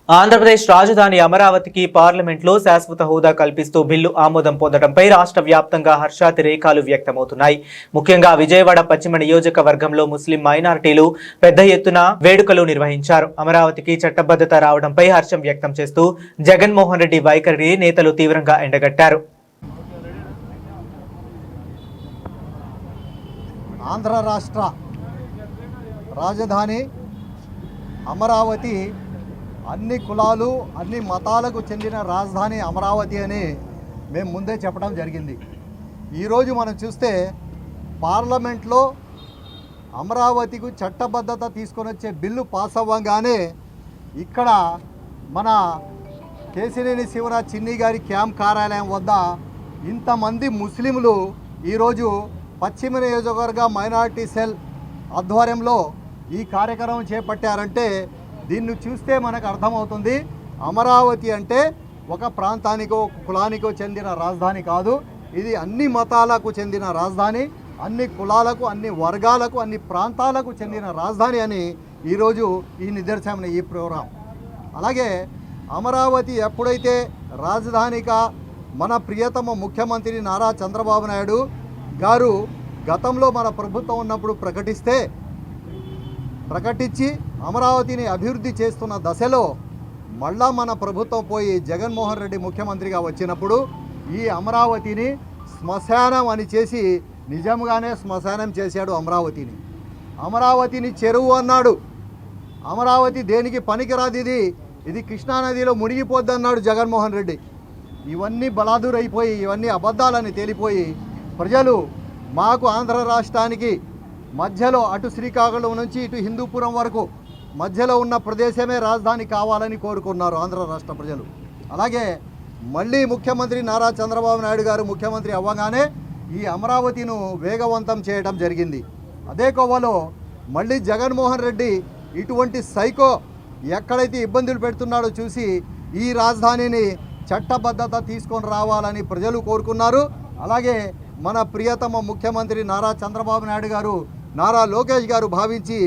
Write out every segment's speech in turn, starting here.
ఆంధ్రప్రదేశ్ రాజధాని అమరావతికి పార్లమెంట్లో శాశ్వత హోదా కల్పిస్తూ బిల్లు ఆమోదం పొందడంపై రాష్ట్ర వ్యాప్తంగా హర్షాతిరేకాలు వ్యక్తమవుతున్నాయి. ముఖ్యంగా విజయవాడ పశ్చిమ నియోజకవర్గంలో ముస్లిం మైనారిటీలు పెద్ద ఎత్తున వేడుకలు నిర్వహించారు. అమరావతికి చట్టబద్ధత రావడంపై హర్షం వ్యక్తం చేస్తూ జగన్మోహన్ రెడ్డి వైఖరిని నేతలు తీవ్రంగా ఎండగట్టారు. ఆంధ్ర రాష్ట్ర రాజధాని అమరావతి అన్ని కులాలు అన్ని మతాలకు చెందిన రాజధాని అమరావతి అని మేము ముందే చెప్పడం జరిగింది. ఈరోజు మనం చూస్తే పార్లమెంట్లో అమరావతికు చట్టబద్ధత తీసుకొని వచ్చే బిల్లు పాస్ అవ్వగానే ఇక్కడ మన కేశినేని శివరాజ్ చిన్ని గారి క్యాంప్ కార్యాలయం వద్ద ఇంతమంది ముస్లింలు ఈరోజు పశ్చిమ నియోజకవర్గ మైనారిటీ సెల్ ఆధ్వర్యంలో ఈ కార్యక్రమం చేపట్టారంటే దీన్ని చూస్తే మనకు అర్థమవుతుంది, అమరావతి అంటే ఒక ప్రాంతానికో కులానికో చెందిన రాజధాని కాదు, ఇది అన్ని మతాలకు చెందిన రాజధాని, అన్ని కులాలకు అన్ని వర్గాలకు అన్ని ప్రాంతాలకు చెందిన రాజధాని అని ఈరోజు ఈ నిదర్శనం ఈ ప్రోగ్రాం. అలాగే అమరావతి ఎప్పుడైతే రాజధానిగా మన ప్రియతమ ముఖ్యమంత్రి నారా చంద్రబాబు నాయుడు గారు గతంలో మన ప్రభుత్వం ఉన్నప్పుడు ప్రకటించి అమరావతిని అభివృద్ధి చేస్తున్న దశలో మళ్ళా మన ప్రభుత్వం పోయి జగన్మోహన్ రెడ్డి ముఖ్యమంత్రిగా వచ్చినప్పుడు ఈ అమరావతిని శ్మశానం అని చేసి నిజంగానే శ్మశానం చేశాడు. అమరావతిని చెరువు అన్నాడు. అమరావతి దేనికి పనికిరాదు, ఇది కృష్ణానదిలో మునిగిపోద్ది అన్నాడు జగన్మోహన్ రెడ్డి. ఇవన్నీ బలాదురైపోయి ఇవన్నీ అబద్ధాలని తేలిపోయి ప్రజలు మాకు ఆంధ్ర రాష్ట్రానికి మధ్యలో అటు శ్రీకాకుళం నుంచి ఇటు హిందూపురం వరకు మధ్యలో ఉన్న ప్రదేశమే రాజధాని కావాలని కోరుకున్నారు ఆంధ్ర రాష్ట్ర ప్రజలు. అలాగే మళ్ళీ ముఖ్యమంత్రి నారా చంద్రబాబు నాయుడు గారు ముఖ్యమంత్రి అవ్వగానే ఈ అమరావతిను వేగవంతం చేయడం జరిగింది. అదే కోవలో మళ్ళీ జగన్మోహన్ రెడ్డి ఇటువంటి సైకో ఎక్కడైతే ఇబ్బందులు పెడుతున్నాడో చూసి ఈ రాజధానిని చట్టబద్ధత తీసుకొని రావాలని ప్రజలు కోరుకున్నారు. అలాగే మన ప్రియతమ ముఖ్యమంత్రి నారా చంద్రబాబు నాయుడు గారు, నారా లోకేష్ గారు భావించి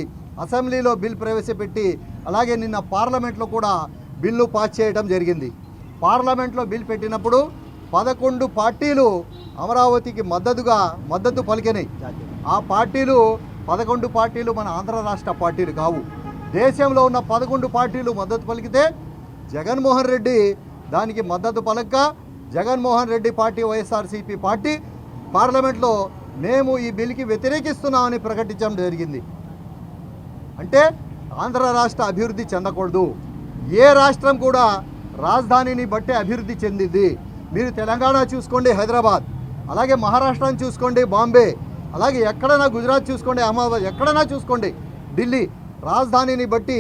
అసెంబ్లీలో బిల్ ప్రవేశపెట్టి అలాగే నిన్న పార్లమెంట్లో కూడా బిల్లు పాస్ చేయడం జరిగింది. పార్లమెంట్లో బిల్ పెట్టినప్పుడు 11 పార్టీలు అమరావతికి మద్దతు పలికినాయి. ఆ పార్టీలు 11 పార్టీలు మన ఆంధ్ర రాష్ట్ర పార్టీలు కావు. దేశంలో ఉన్న 11 పార్టీలు మద్దతు పలికితే జగన్మోహన్ రెడ్డి దానికి మద్దతు పలక జగన్మోహన్ రెడ్డి పార్టీ వైఎస్ఆర్సీపీ పార్టీ పార్లమెంట్లో మేము ఈ బిల్కి వ్యతిరేకిస్తున్నామని ప్రకటించడం జరిగింది. అంటే ఆంధ్ర రాష్ట్ర అభివృద్ధి చెందకూడదు, ఏ రాష్ట్రం కూడా రాజధానిని బట్టే అభివృద్ధి చెందింది. మీరు తెలంగాణ చూసుకోండి హైదరాబాద్, అలాగే మహారాష్ట్రను చూసుకోండి బాంబే, అలాగే ఎక్కడైనా గుజరాత్ చూసుకోండి అహ్మదాబాద్, ఎక్కడైనా చూసుకోండి ఢిల్లీ, రాజధానిని బట్టి.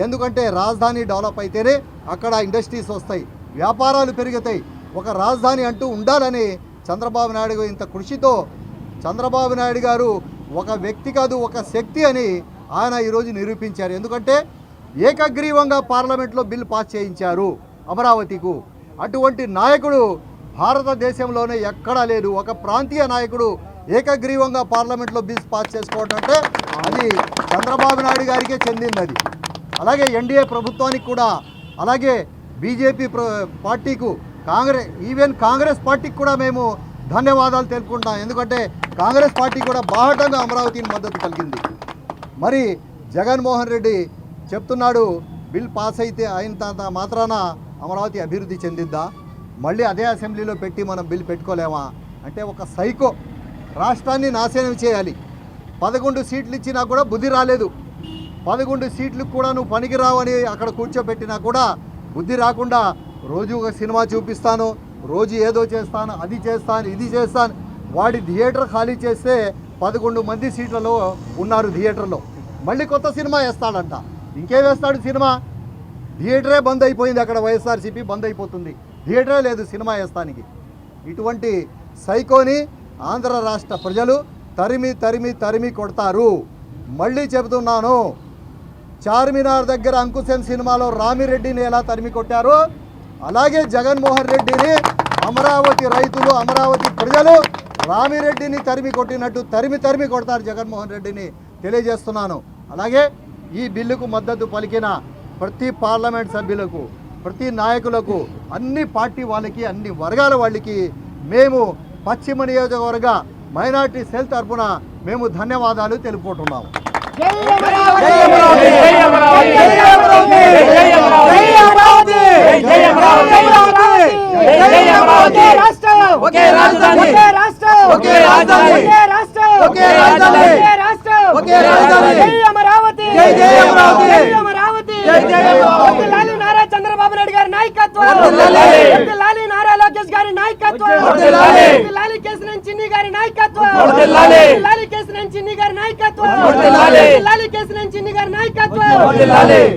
ఎందుకంటే రాజధాని డెవలప్ అయితేనే అక్కడ ఇండస్ట్రీస్ వస్తాయి, వ్యాపారాలు పెరుగుతాయి. ఒక రాజధాని అంటూ ఉండాలని చంద్రబాబు నాయుడు ఇంత కృషితో చంద్రబాబు నాయుడు గారు ఒక వ్యక్తి కాదు ఒక శక్తి అని ఆయన ఈరోజు నిరూపించారు. ఎందుకంటే ఏకగ్రీవంగా పార్లమెంట్లో బిల్ పాస్ చేయించారు అమరావతికు. అటువంటి నాయకుడు భారతదేశంలోనే ఎక్కడా లేదు. ఒక ప్రాంతీయ నాయకుడు ఏకగ్రీవంగా పార్లమెంట్లో బిల్స్ పాస్ చేసుకోవడం అంటే అది చంద్రబాబు నాయుడు గారికే చెందింది అది. అలాగే ఎన్డీఏ ప్రభుత్వానికి కూడా, అలాగే బీజేపీ పార్టీకు, కాంగ్రెస్ పార్టీకి కూడా మేము ధన్యవాదాలు తెలుపుకుంటాం. ఎందుకంటే కాంగ్రెస్ పార్టీ కూడా బాహటంగా అమరావతిని మద్దతు కలిగింది. మరి జగన్మోహన్ రెడ్డి చెప్తున్నాడు బిల్ పాస్ అయినంత మాత్రాన అమరావతి అభివృద్ధి చెందిద్దా, మళ్ళీ అదే అసెంబ్లీలో పెట్టి మనం బిల్ పెట్టుకోలేమా అంటే ఒక సైకో. రాష్ట్రాన్ని నాశనం చేయాలి. 11 సీట్లు ఇచ్చినా కూడా బుద్ధి రాలేదు. 11 సీట్లకు కూడా నువ్వు పనికిరావని అక్కడ కూర్చోబెట్టినా కూడా బుద్ధి రాకుండా రోజు ఒక సినిమా చూపిస్తాను, రోజు ఏదో చేస్తాను, అది చేస్తాను, ఇది చేస్తాను. వాడి థియేటర్ ఖాళీ చేస్తే 11 మంది సీట్లలో ఉన్నారు థియేటర్లో. మళ్ళీ కొత్త సినిమా వేస్తాడంట. ఇంకేం వేస్తాడు సినిమా? థియేటరే బంద్ అయిపోయింది, అక్కడ వైఎస్ఆర్సీపీ బంద్ అయిపోతుంది, థియేటరే లేదు సినిమా వేస్తానికి. ఇటువంటి సైకోని ఆంధ్ర రాష్ట్ర ప్రజలు తరిమి కొడతారు. మళ్ళీ చెబుతున్నాను, చార్మినార్ దగ్గర అంకుశన్ సినిమాలో రామిరెడ్డిని ఎలా తరిమి కొట్టారో అలాగే జగన్మోహన్ రెడ్డిని అమరావతి రైతులు, అమరావతి ప్రజలు రామిరెడ్డిని తరిమి కొట్టినట్టు తరిమి కొడతారు జగన్మోహన్ రెడ్డిని తెలియజేస్తున్నాను. అలాగే ఈ బిల్లుకు మద్దతు పలికిన ప్రతి పార్లమెంట్ సభ్యులకు, ప్రతి నాయకులకు, అన్ని పార్టీ వాళ్ళకి, అన్ని వర్గాల వాళ్ళకి మేము పశ్చిమ నియోజకవర్గ మైనార్టీ సెల్ తరఫున మేము ధన్యవాదాలు తెలుపుకుంటున్నాము. నారా చంద్రబాబు నాయుడు గారి నాయకత్వం, నారా లోకేష్ గారి నాయకత్వం, కేసీఆర్ చిన్ని గారి నాయకత్వం, కేసీఆర్ చిన్ని గారి నాయకత్వం, కేసీఆర్ చిన్ని గారి నాయకత్వం.